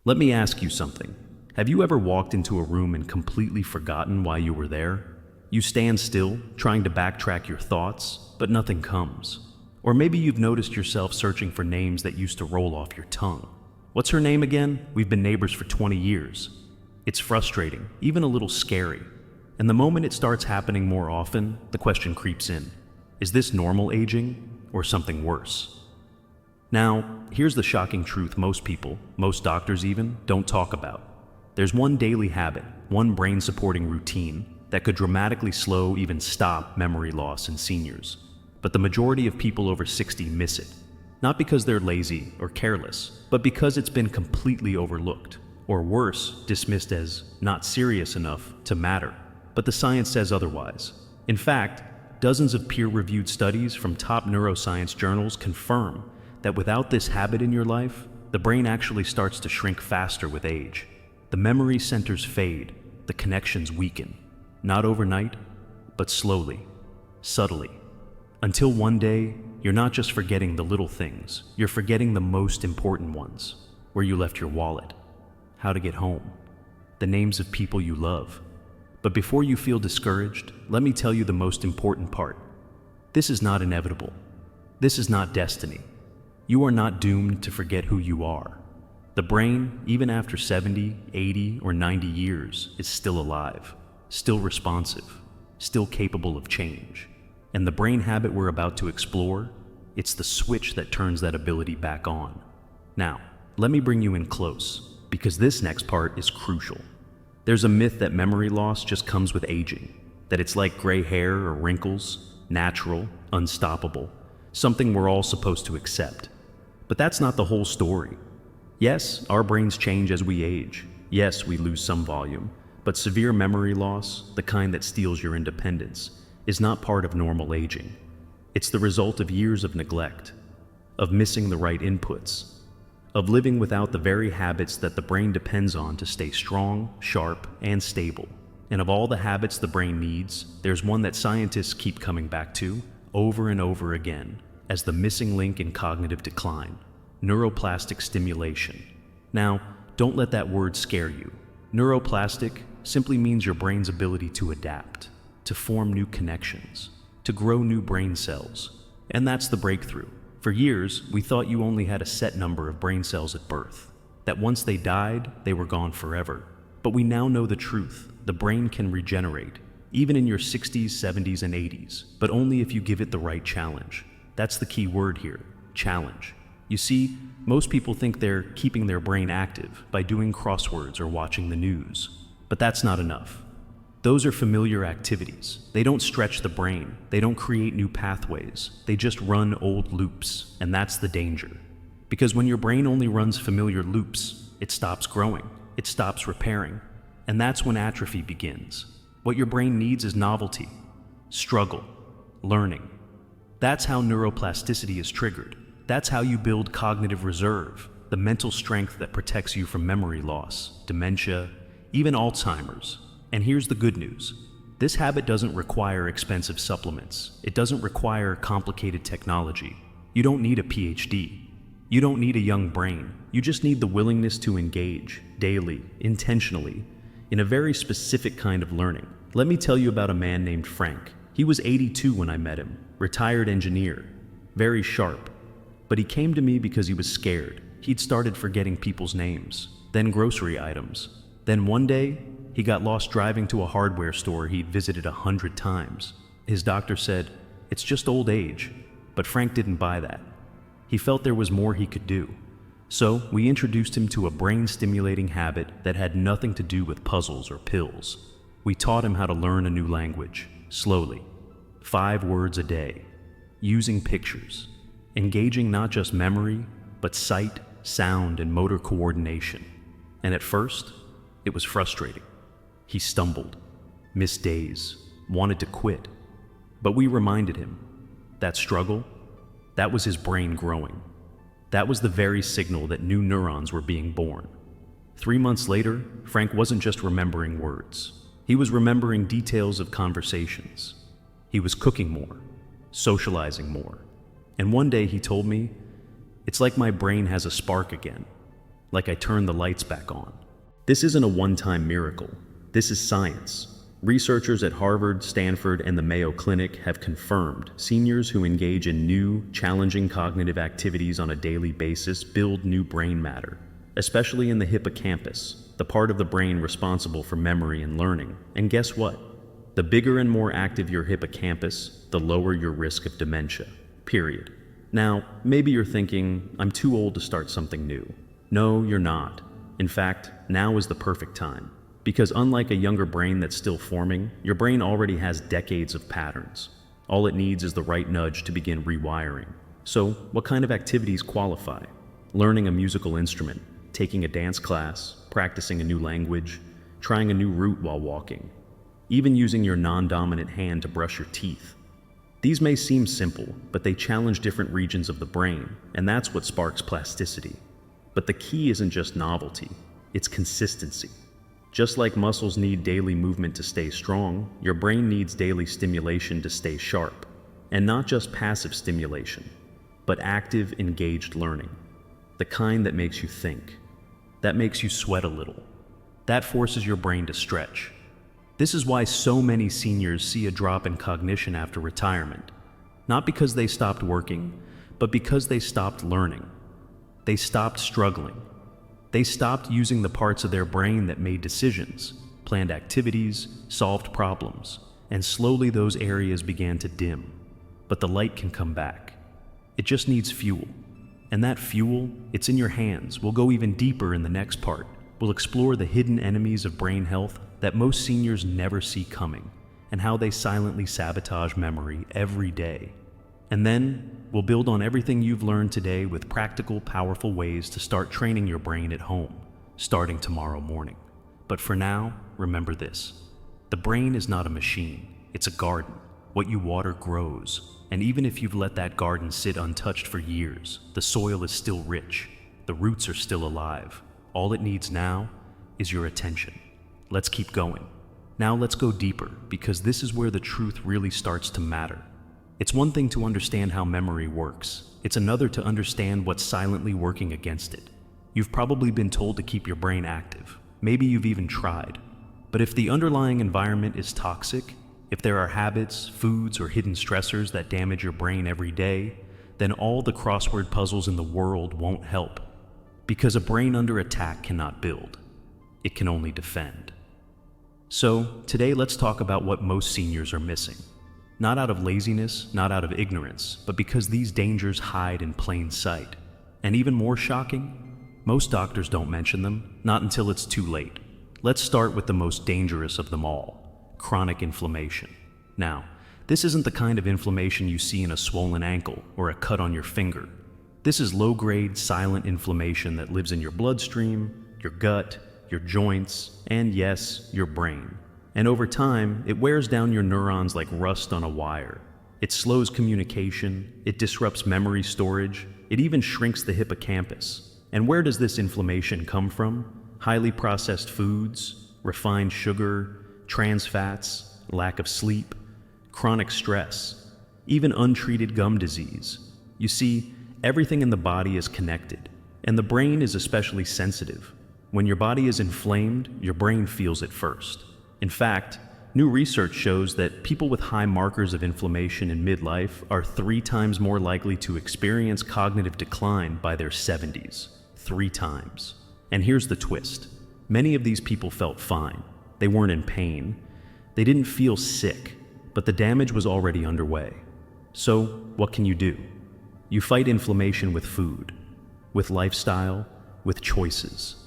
Let me ask you something. Have you ever walked into a room and completely forgotten why you were there? You stand still, trying to backtrack your thoughts, but nothing comes. Or maybe you've noticed yourself searching for names that used to roll off your tongue. What's her name again? We've been neighbors for 20 years. It's frustrating, even a little scary. And the moment it starts happening more often, the question creeps in. Is this normal aging or something worse? Now, here's the shocking truth most people, most doctors even, don't talk about. There's one daily habit, one brain-supporting routine that could dramatically slow, even stop, memory loss in seniors. But the majority of people over 60 miss it. Not because they're lazy or careless, but because it's been completely overlooked, or worse, dismissed as not serious enough to matter. But the science says otherwise. In fact, dozens of peer-reviewed studies from top neuroscience journals confirm that without this habit in your life, the brain actually starts to shrink faster with age. The memory centers fade, the connections weaken. Not overnight, but slowly, subtly. Until one day, you're not just forgetting the little things, you're forgetting the most important ones. Where you left your wallet, how to get home, the names of people you love. But before you feel discouraged, let me tell you the most important part. This is not inevitable. This is not destiny. You are not doomed to forget who you are. The brain, even after 70, 80, or 90 years, is still alive, still responsive, still capable of change. And the brain habit we're about to explore, it's the switch that turns that ability back on. Now, let me bring you in close, because this next part is crucial. There's a myth that memory loss just comes with aging, that it's like gray hair or wrinkles, natural, unstoppable, something we're all supposed to accept. But that's not the whole story. Yes, our brains change as we age. Yes, we lose some volume. But severe memory loss, the kind that steals your independence, is not part of normal aging. It's the result of years of neglect, of missing the right inputs, of living without the very habits that the brain depends on to stay strong, sharp, and stable. And of all the habits the brain needs, there's one that scientists keep coming back to over and over again as the missing link in cognitive decline: neuroplastic stimulation. Now, don't let that word scare you. Neuroplastic simply means your brain's ability to adapt, to form new connections, to grow new brain cells. And that's the breakthrough. For years, we thought you only had a set number of brain cells at birth, that once they died, they were gone forever. But we now know the truth. The brain can regenerate, even in your 60s, 70s, and 80s, but only if you give it the right challenge. That's the key word here, challenge. You see, most people think they're keeping their brain active by doing crosswords or watching the news. But that's not enough. Those are familiar activities. They don't stretch the brain. They don't create new pathways. They just run old loops, and that's the danger. Because when your brain only runs familiar loops, it stops growing, it stops repairing, and that's when atrophy begins. What your brain needs is novelty, struggle, learning. That's how neuroplasticity is triggered. That's how you build cognitive reserve, the mental strength that protects you from memory loss, dementia, even Alzheimer's. And here's the good news. This habit doesn't require expensive supplements. It doesn't require complicated technology. You don't need a PhD. You don't need a young brain. You just need the willingness to engage, daily, intentionally, in a very specific kind of learning. Let me tell you about a man named Frank. He was 82 when I met him, retired engineer, very sharp. But he came to me because he was scared. He'd started forgetting people's names, then grocery items. Then one day, he got lost driving to a hardware store he'd visited 100 times. His doctor said, "It's just old age." But Frank didn't buy that. He felt there was more he could do. So we introduced him to a brain-stimulating habit that had nothing to do with puzzles or pills. We taught him how to learn a new language, slowly. 5 words a day, using pictures, engaging not just memory, but sight, sound, and motor coordination. And at first, it was frustrating. He stumbled, missed days, wanted to quit. But we reminded him, that struggle, that was his brain growing. That was the very signal that new neurons were being born. 3 months later, Frank wasn't just remembering words. He was remembering details of conversations. He was cooking more, socializing more. And one day he told me, "It's like my brain has a spark again. like I turned the lights back on. This isn't a one-time miracle. This is science. Researchers at Harvard, Stanford, and the Mayo Clinic have confirmed seniors who engage in new, challenging cognitive activities on a daily basis build new brain matter, especially in the hippocampus, the part of the brain responsible for memory and learning. And guess what? The bigger and more active your hippocampus, the lower your risk of dementia. Period. Now, maybe you're thinking, I'm too old to start something new. No, you're not. In fact, now is the perfect time. Because unlike a younger brain that's still forming, your brain already has decades of patterns. All it needs is the right nudge to begin rewiring. So, what kind of activities qualify? Learning a musical instrument, taking a dance class, practicing a new language, trying a new route while walking, even using your non-dominant hand to brush your teeth. These may seem simple, but they challenge different regions of the brain, and that's what sparks plasticity. But the key isn't just novelty, it's consistency. Just like muscles need daily movement to stay strong, your brain needs daily stimulation to stay sharp. And not just passive stimulation, but active, engaged learning. The kind that makes you think, that makes you sweat a little, that forces your brain to stretch. This is why so many seniors see a drop in cognition after retirement. Not because they stopped working, but because they stopped learning. They stopped struggling. They stopped using the parts of their brain that made decisions, planned activities, solved problems, and slowly those areas began to dim. But the light can come back. It just needs fuel. And that fuel, it's in your hands. We'll go even deeper in the next part. We'll explore the hidden enemies of brain health that most seniors never see coming, and how they silently sabotage memory every day. And then, we'll build on everything you've learned today with practical, powerful ways to start training your brain at home, starting tomorrow morning. But for now, remember this. The brain is not a machine, it's a garden. What you water grows. And even if you've let that garden sit untouched for years, the soil is still rich, the roots are still alive. All it needs now is your attention. Let's keep going. Now let's go deeper, because this is where the truth really starts to matter. It's one thing to understand how memory works. It's another to understand what's silently working against it. You've probably been told to keep your brain active. Maybe you've even tried. But if the underlying environment is toxic, if there are habits, foods, or hidden stressors that damage your brain every day, then all the crossword puzzles in the world won't help. Because a brain under attack cannot build. It can only defend. So, today let's talk about what most seniors are missing. Not out of laziness, not out of ignorance, but because these dangers hide in plain sight. And even more shocking, most doctors don't mention them, not until it's too late. Let's start with the most dangerous of them all, chronic inflammation. Now, this isn't the kind of inflammation you see in a swollen ankle or a cut on your finger. This is low-grade, silent inflammation that lives in your bloodstream, your gut, your joints, and yes, your brain. And over time, it wears down your neurons like rust on a wire. It slows communication, it disrupts memory storage, it even shrinks the hippocampus. And where does this inflammation come from? Highly processed foods, refined sugar, trans fats, lack of sleep, chronic stress, even untreated gum disease. You see, everything in the body is connected, and the brain is especially sensitive. When your body is inflamed, your brain feels it first. In fact, new research shows that people with high markers of inflammation in midlife are 3 times more likely to experience cognitive decline by their 70s. 3 times. And here's the twist. Many of these people felt fine. They weren't in pain. They didn't feel sick, but the damage was already underway. So, what can you do? You fight inflammation with food, with lifestyle, with choices.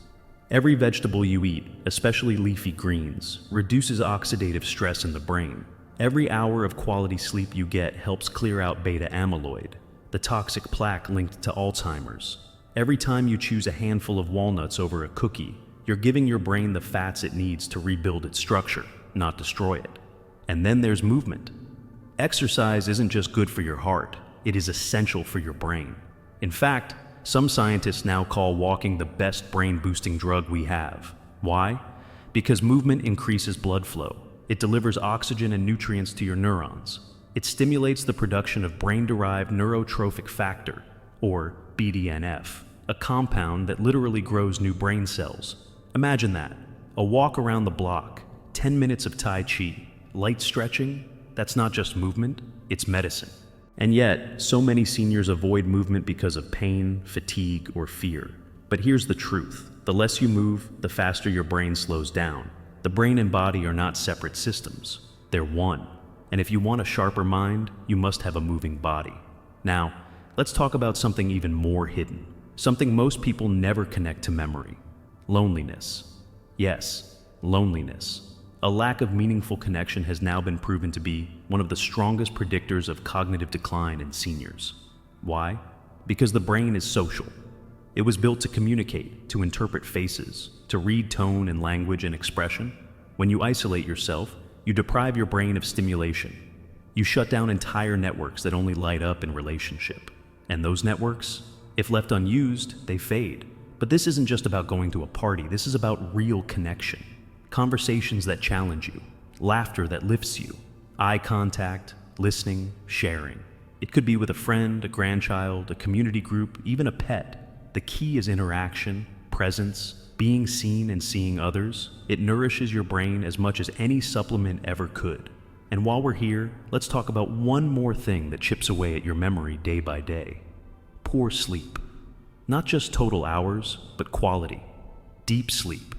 Every vegetable you eat, especially leafy greens, reduces oxidative stress in the brain. Every hour of quality sleep you get helps clear out beta amyloid, the toxic plaque linked to Alzheimer's. Every time you choose a handful of walnuts over a cookie, you're giving your brain the fats it needs to rebuild its structure, not destroy it. And then there's movement. Exercise isn't just good for your heart, it is essential for your brain. In fact, some scientists now call walking the best brain-boosting drug we have. Why? Because movement increases blood flow. It delivers oxygen and nutrients to your neurons. It stimulates the production of brain-derived neurotrophic factor, or BDNF, a compound that literally grows new brain cells. Imagine that. A walk around the block, 10 minutes of Tai Chi, light stretching, that's not just movement, it's medicine. And yet, so many seniors avoid movement because of pain, fatigue, or fear. But here's the truth. The less you move, the faster your brain slows down. The brain and body are not separate systems. They're one. And if you want a sharper mind, you must have a moving body. Now, let's talk about something even more hidden. Something most people never connect to memory. Loneliness. Yes, loneliness. A lack of meaningful connection has now been proven to be one of the strongest predictors of cognitive decline in seniors. Why? Because the brain is social. It was built to communicate, to interpret faces, to read tone and language and expression. When you isolate yourself, you deprive your brain of stimulation. You shut down entire networks that only light up in relationship. And those networks, if left unused, they fade. But this isn't just about going to a party. This is about real connection. Conversations that challenge you, laughter that lifts you, eye contact, listening, sharing. It could be with a friend, a grandchild, a community group, even a pet. The key is interaction, presence, being seen and seeing others. It nourishes your brain as much as any supplement ever could. And while we're here, let's talk about one more thing that chips away at your memory day by day. Poor sleep. Not just total hours, but quality. Deep sleep.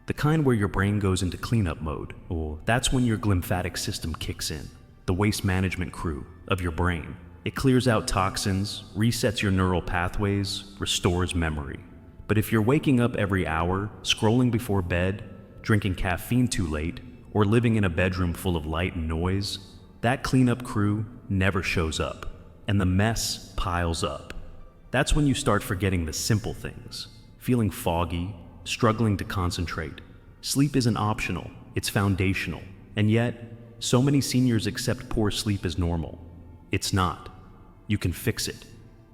The kind where your brain goes into cleanup mode, or that's when your glymphatic system kicks in, the waste management crew of your brain. It clears out toxins, resets your neural pathways, restores memory. But if you're waking up every hour, scrolling before bed, drinking caffeine too late, or living in a bedroom full of light and noise, that cleanup crew never shows up, and the mess piles up. That's when you start forgetting the simple things, feeling foggy, struggling to concentrate. Sleep isn't optional, it's foundational. And yet, so many seniors accept poor sleep as normal. It's not. You can fix it.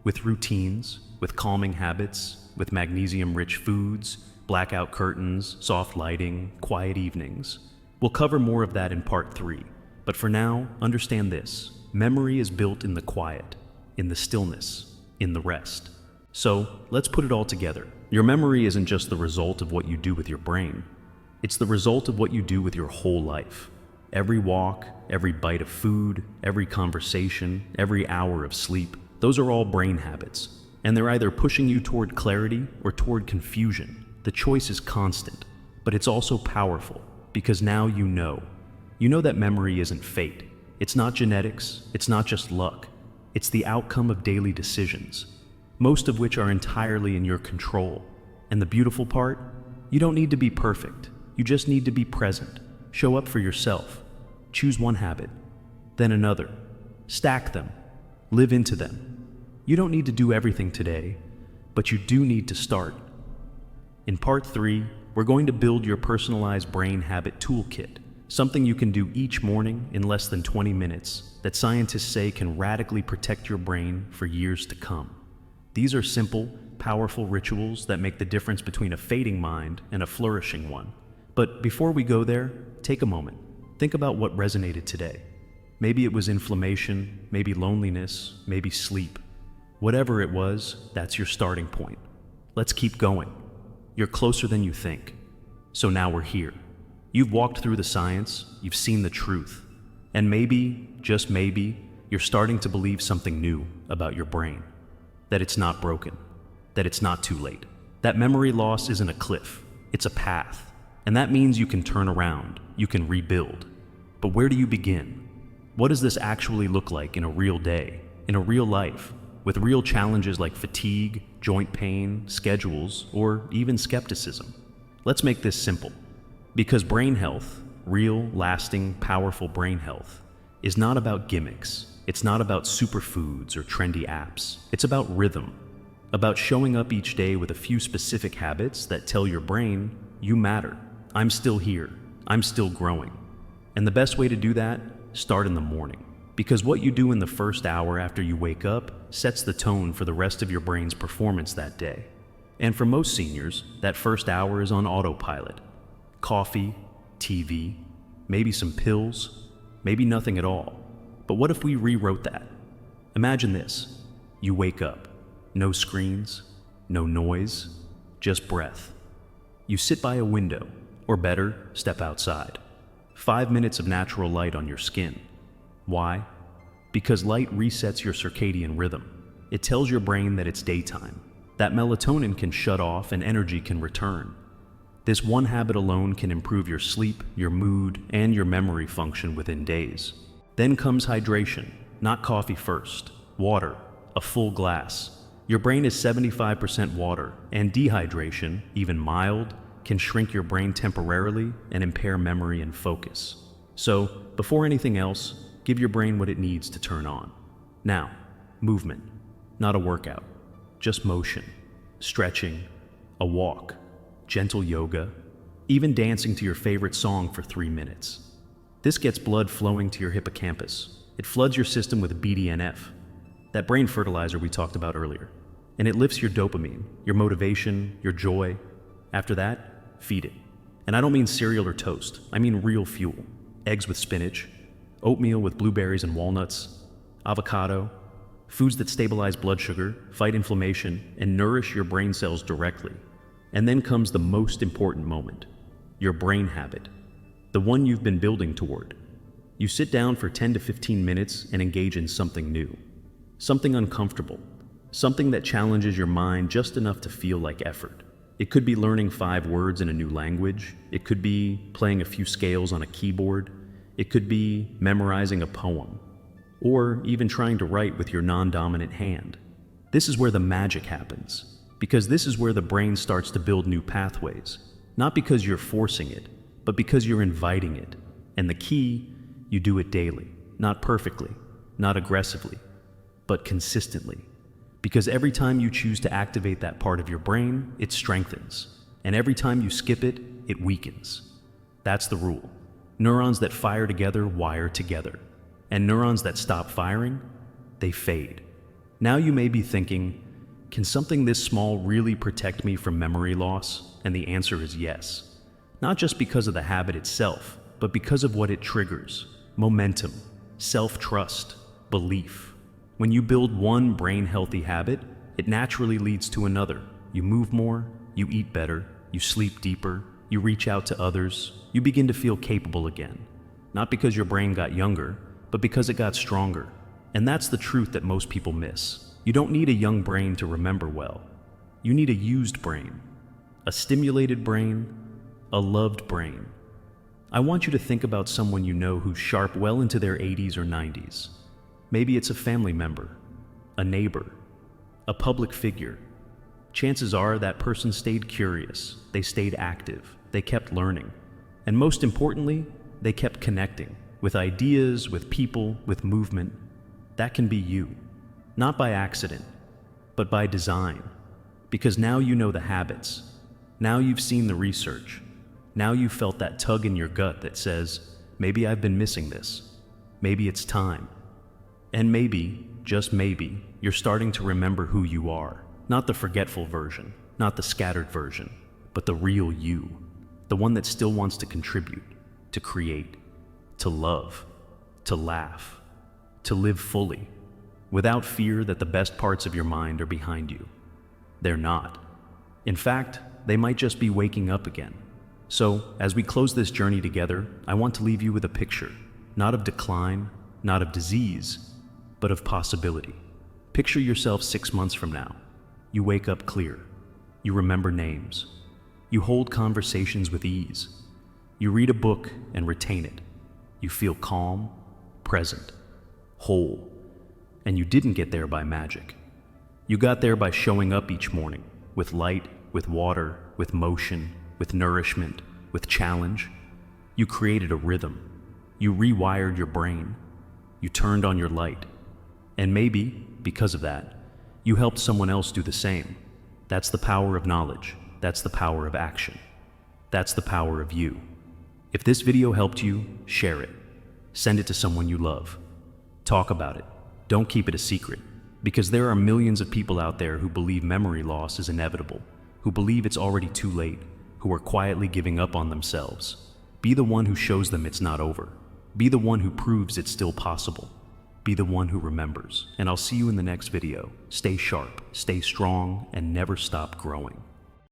With routines, with calming habits, with magnesium-rich foods, blackout curtains, soft lighting, quiet evenings. We'll cover more of that in part 3. But for now, understand this. Memory is built in the quiet, in the stillness, in the rest. So, let's put it all together. Your memory isn't just the result of what you do with your brain. It's the result of what you do with your whole life. Every walk, every bite of food, every conversation, every hour of sleep, those are all brain habits. And they're either pushing you toward clarity or toward confusion. The choice is constant, but it's also powerful, because now you know. You know that memory isn't fate. It's not genetics, it's not just luck. It's the outcome of daily decisions, most of which are entirely in your control. And the beautiful part? You don't need to be perfect. You just need to be present. Show up for yourself. Choose one habit, then another. Stack them. Live into them. You don't need to do everything today, but you do need to start. In part 3, we're going to build your personalized brain habit toolkit, something you can do each morning in less than 20 minutes that scientists say can radically protect your brain for years to come. These are simple, powerful rituals that make the difference between a fading mind and a flourishing one. But before we go there, take a moment. Think about what resonated today. Maybe it was inflammation, maybe loneliness, maybe sleep. Whatever it was, that's your starting point. Let's keep going. You're closer than you think. So now we're here. You've walked through the science, you've seen the truth. And maybe, just maybe, you're starting to believe something new about your brain. That it's not broken. That it's not too late. That memory loss isn't a cliff, it's a path. And that means you can turn around, you can rebuild. But where do you begin? What does this actually look like in a real day, in a real life, with real challenges like fatigue, joint pain, schedules, or even skepticism? Let's make this simple. Because brain health, real, lasting, powerful brain health, is not about gimmicks. It's not about superfoods or trendy apps. It's about rhythm, about showing up each day with a few specific habits that tell your brain, you matter. I'm still here. I'm still growing. And the best way to do that, start in the morning. Because what you do in the first hour after you wake up sets the tone for the rest of your brain's performance that day. And for most seniors, that first hour is on autopilot. Coffee, TV, maybe some pills, maybe nothing at all. But what if we rewrote that? Imagine this. You wake up. No screens, no noise, just breath. You sit by a window, or better, step outside. 5 minutes of natural light on your skin. Why? Because light resets your circadian rhythm. It tells your brain that it's daytime, that melatonin can shut off and energy can return. This one habit alone can improve your sleep, your mood, and your memory function within days. Then comes hydration, not coffee first. Water, a full glass. Your brain is 75% water, and dehydration, even mild, can shrink your brain temporarily and impair memory and focus. So, before anything else, give your brain what it needs to turn on. Now, movement, not a workout, just motion, stretching, a walk, gentle yoga, even dancing to your favorite song for 3 minutes. This gets blood flowing to your hippocampus. It floods your system with BDNF, that brain fertilizer we talked about earlier. And it lifts your dopamine, your motivation, your joy. After that, feed it. And I don't mean cereal or toast. I mean real fuel. Eggs with spinach, oatmeal with blueberries and walnuts, avocado, foods that stabilize blood sugar, fight inflammation, and nourish your brain cells directly. And then comes the most important moment, your brain habit, the one you've been building toward. You sit down for 10 to 15 minutes and engage in something new, something uncomfortable, something that challenges your mind just enough to feel like effort. It could be learning 5 words in a new language. It could be playing a few scales on a keyboard. It could be memorizing a poem, or even trying to write with your non-dominant hand. This is where the magic happens, because this is where the brain starts to build new pathways, not because you're forcing it, but because you're inviting it. And the key, you do it daily, not perfectly, not aggressively, but consistently. Because every time you choose to activate that part of your brain, it strengthens. And every time you skip it, it weakens. That's the rule. Neurons that fire together wire together. And neurons that stop firing, they fade. Now you may be thinking, can something this small really protect me from memory loss? And the answer is yes. Not just because of the habit itself, but because of what it triggers. Momentum, self-trust, belief. When you build one brain-healthy habit, it naturally leads to another. You move more, you eat better, you sleep deeper, you reach out to others, you begin to feel capable again. Not because your brain got younger, but because it got stronger. And that's the truth that most people miss. You don't need a young brain to remember well. You need a used brain, a stimulated brain, a loved brain. I want you to think about someone you know who's sharp well into their 80s or 90s. Maybe it's a family member, a neighbor, a public figure. Chances are that person stayed curious, they stayed active, they kept learning, and most importantly, they kept connecting with ideas, with people, with movement. That can be you, not by accident, but by design, because now you know the habits, now you've seen the research, now you've felt that tug in your gut that says, maybe I've been missing this, maybe it's time. And maybe, just maybe, you're starting to remember who you are. Not the forgetful version, not the scattered version, but the real you. The one that still wants to contribute, to create, to love, to laugh, to live fully, without fear that the best parts of your mind are behind you. They're not. In fact, they might just be waking up again. So, as we close this journey together, I want to leave you with a picture, not of decline, not of disease, but of possibility. Picture yourself 6 months from now. You wake up clear. You remember names. You hold conversations with ease. You read a book and retain it. You feel calm, present, whole. And you didn't get there by magic. You got there by showing up each morning, with light, with water, with motion, with nourishment, with challenge. You created a rhythm. You rewired your brain. You turned on your light. And maybe, because of that, you helped someone else do the same. That's the power of knowledge. That's the power of action. That's the power of you. If this video helped you, share it. Send it to someone you love. Talk about it. Don't keep it a secret, because there are millions of people out there who believe memory loss is inevitable, who believe it's already too late, who are quietly giving up on themselves. Be the one who shows them it's not over. Be the one who proves it's still possible. Be the one who remembers, and I'll see you in the next video. Stay sharp, stay strong, and never stop growing.